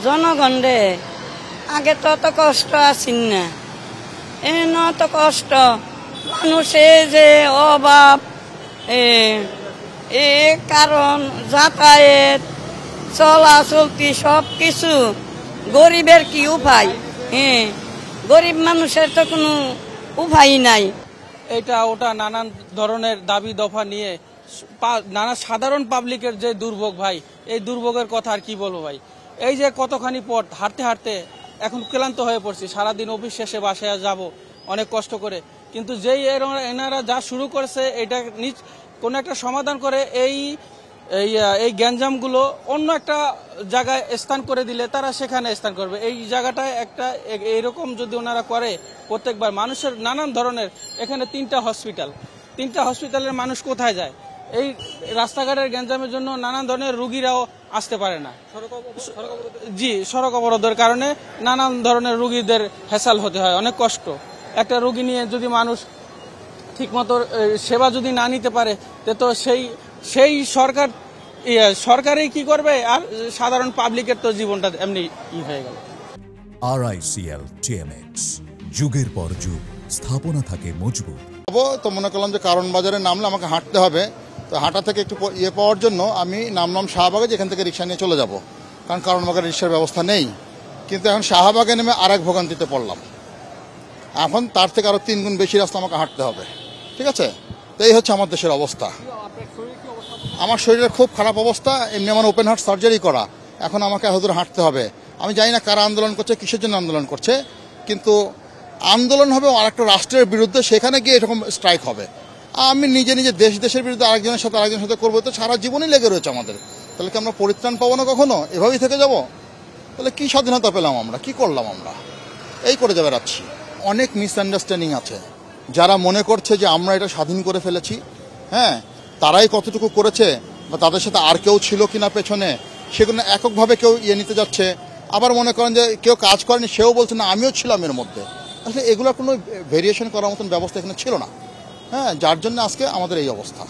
জনগণ রে আগে তো অত কষ্ট আসিন না, এন অত কষ্ট মানুষে যে অভাব এ কারণ যাতায়াত চলাচলতি সব কিছু গরিবের কি উপায়? গরিব মানুষের তো কোনো উপায় নাই। এটা ওটা নানান ধরনের দাবি দফা নিয়ে নানা সাধারণ পাবলিকের যে দুর্ভোগ ভাই, এই দুর্ভোগের কথা আর কি বলবো ভাই। এই যে কতখানি পথ হাঁটতে হাঁটতে এখন ক্লান্ত হয়ে পড়ছি, সারাদিন অফিস শেষে বাসায় যাব অনেক কষ্ট করে, কিন্তু যেই এনারা যা শুরু করেছে এটা কোনো একটা সমাধান করে এই গ্যাঞ্জামগুলো অন্য একটা জায়গায় স্থান করে দিলে তারা সেখানে স্থান করবে। এই জায়গাটায় একটা এইরকম যদি ওনারা করে প্রত্যেকবার মানুষের নানান ধরনের, এখানে তিনটা হসপিটালের মানুষ কোথায় যায়? এই রাস্তাঘাটের গ্যাঞ্জামের জন্য নানান ধরনের রুগীরাও আসতে পারে না। জি, সড়ক অবরোধের কারণে নানান ধরনের রুগীদের হেসাল হতে হয়, অনেক কষ্ট। একটা রুগী নিয়ে যদি মানুষ ঠিকমতো সেবা যদি না নিতে পারে তো সেই সরকারই কি করবে, আর সাধারণ পাবলিকের তো জীবনটা এমনি হয়ে গেল। RICL TMX, যুগের পর যুগ স্থাপনা থাকে মজবুত। তো মনে করলাম যে কারণ বাজারে নামলে আমাকে হাঁটতে হবে, তো হাঁটা থেকে একটু পাওয়ার জন্য আমি নামলাম শাহবাগে, যেখান থেকে রিক্সা নিয়ে চলে যাব, কারণ কারণ বাজারে রিক্সার ব্যবস্থা নেই। কিন্তু এখন শাহবাগে নেমে আরেক ভোগান্তিতে পড়লাম, এখন তার থেকে আরো 3 গুণ বেশি রাস্তা আমাকে হাঁটতে হবে। ঠিক আছে, তো এই হচ্ছে আমার দেশের অবস্থা। আমার শরীরের খুব খারাপ অবস্থা, এমনি আমার ওপেন হার্ট সার্জারি করা, এখন আমাকে এতদূর হাঁটতে হবে। আমি জানি না কারা আন্দোলন করছে, কিসের জন্য আন্দোলন করছে, কিন্তু আন্দোলন হবে আর একটা রাষ্ট্রের বিরুদ্ধে, সেখানে গিয়ে এরকম স্ট্রাইক হবে। আমি নিজে দেশের বিরুদ্ধে আরেকজনের সাথে করবো, তো সারা জীবনই লেগে রয়েছে আমাদের। তাহলে কি আমরা পরিত্রাণ পাবো না কখনো? এভাবেই থেকে যাব? তাহলে কি স্বাধীনতা পেলাম আমরা? কি করলাম আমরা? এই করে যাবে রাখছি। অনেক মিসআন্ডারস্ট্যান্ডিং আছে, যারা মনে করছে যে আমরা এটা স্বাধীন করে ফেলেছি, হ্যাঁ, তারাই কতটুকু করেছে বা তাদের সাথে আর কেউ ছিল কিনা পেছনে, সেগুলো এককভাবে কেউ নিতে যাচ্ছে। আবার মনে করেন যে কেউ কাজ করেনি, সেও বলছে না আমিও ছিলাম এর মধ্যে। আসলে এগুলো কোনো ভেরিয়েশন করার মতন ব্যবস্থা এখানে ছিল না, হ্যাঁ, যার জন্য আজকে আমাদের এই অবস্থা।